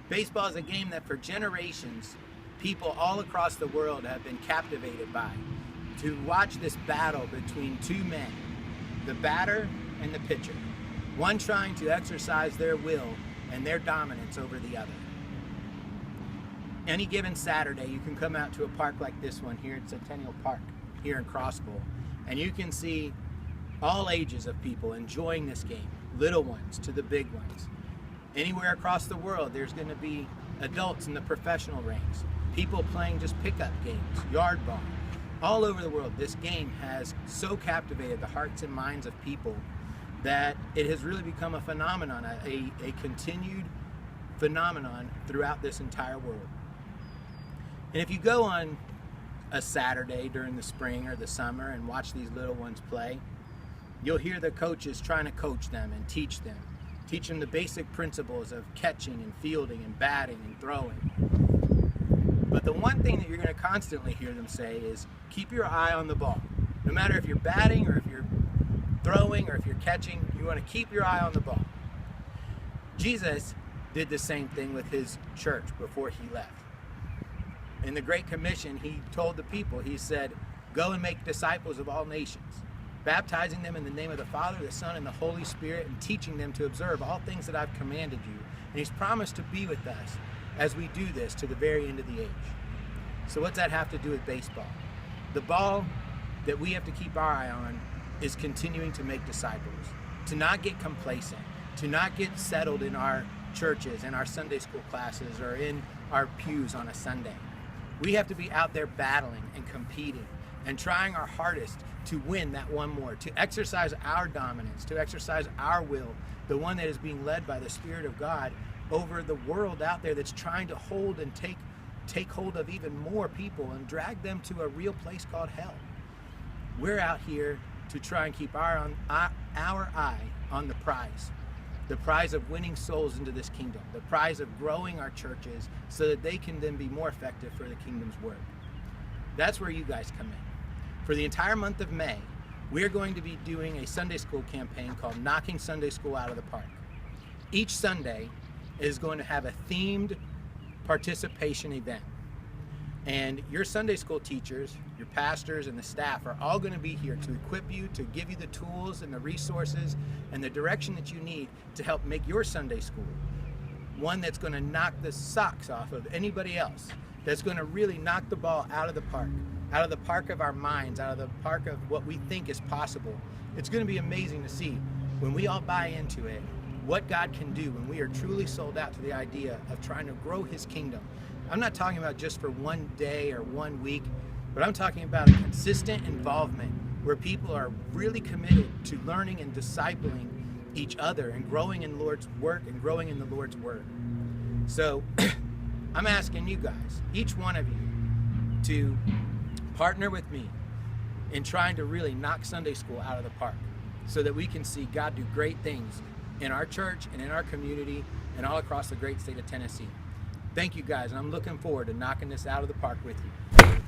Baseball is a game that for generations, people all across the world have been captivated by. To watch this battle between two men, the batter and the pitcher, one trying to exercise their will and their dominance over the other. Any given Saturday, you can come out to a park like this one here at Centennial Park, here in Crossville, and you can see all ages of people enjoying this game, little ones to the big ones. Anywhere across the world, there's going to be adults in the professional ranks, people playing just pickup games, yard ball. All over the world, this game has so captivated the hearts and minds of people that it has really become a phenomenon, a continued phenomenon throughout this entire world. And if you go on a Saturday during the spring or the summer and watch these little ones play, you'll hear the coaches trying to coach them and teach them the basic principles of catching and fielding and batting and throwing. But the one thing that you're going to constantly hear them say is, keep your eye on the ball. No matter if you're batting or if you're throwing or if you're catching, you want to keep your eye on the ball. Jesus did the same thing with his church before he left. In the Great Commission, he told the people, he said, go and make disciples of all nations, baptizing them in the name of the Father, the Son, and the Holy Spirit, and teaching them to observe all things that I've commanded you. And he's promised to be with us as we do this to the very end of the age. So what's that have to do with baseball? The ball that we have to keep our eye on is continuing to make disciples, to not get complacent, to not get settled in our churches, in our Sunday school classes, or in our pews on a Sunday. We have to be out there battling and competing and trying our hardest to win that one more, to exercise our dominance, to exercise our will, the one that is being led by the Spirit of God over the world out there that's trying to hold and take hold of even more people and drag them to a real place called hell. We're out here to try and keep our eye on the prize of winning souls into this kingdom, the prize of growing our churches so that they can then be more effective for the kingdom's work. That's where you guys come in. For the entire month of May, we're going to be doing a Sunday school campaign called Knocking Sunday School Out of the Park. Each Sunday is going to have a themed participation event. And your Sunday school teachers, your pastors, and the staff are all going to be here to equip you, to give you the tools and the resources and the direction that you need to help make your Sunday school one that's going to knock the socks off of anybody else, that's going to really knock the ball out of the park of our minds, out of the park of what we think is possible. It's going to be amazing to see when we all buy into it, what God can do when we are truly sold out to the idea of trying to grow his kingdom. I'm not talking about just for one day or 1 week, but I'm talking about a consistent involvement where people are really committed to learning and discipling each other and growing in the Lord's work and growing in the Lord's word. So I'm asking you guys, each one of you, to partner with me in trying to really knock Sunday school out of the park so that we can see God do great things in our church and in our community and all across the great state of Tennessee. Thank you guys, and I'm looking forward to knocking this out of the park with you.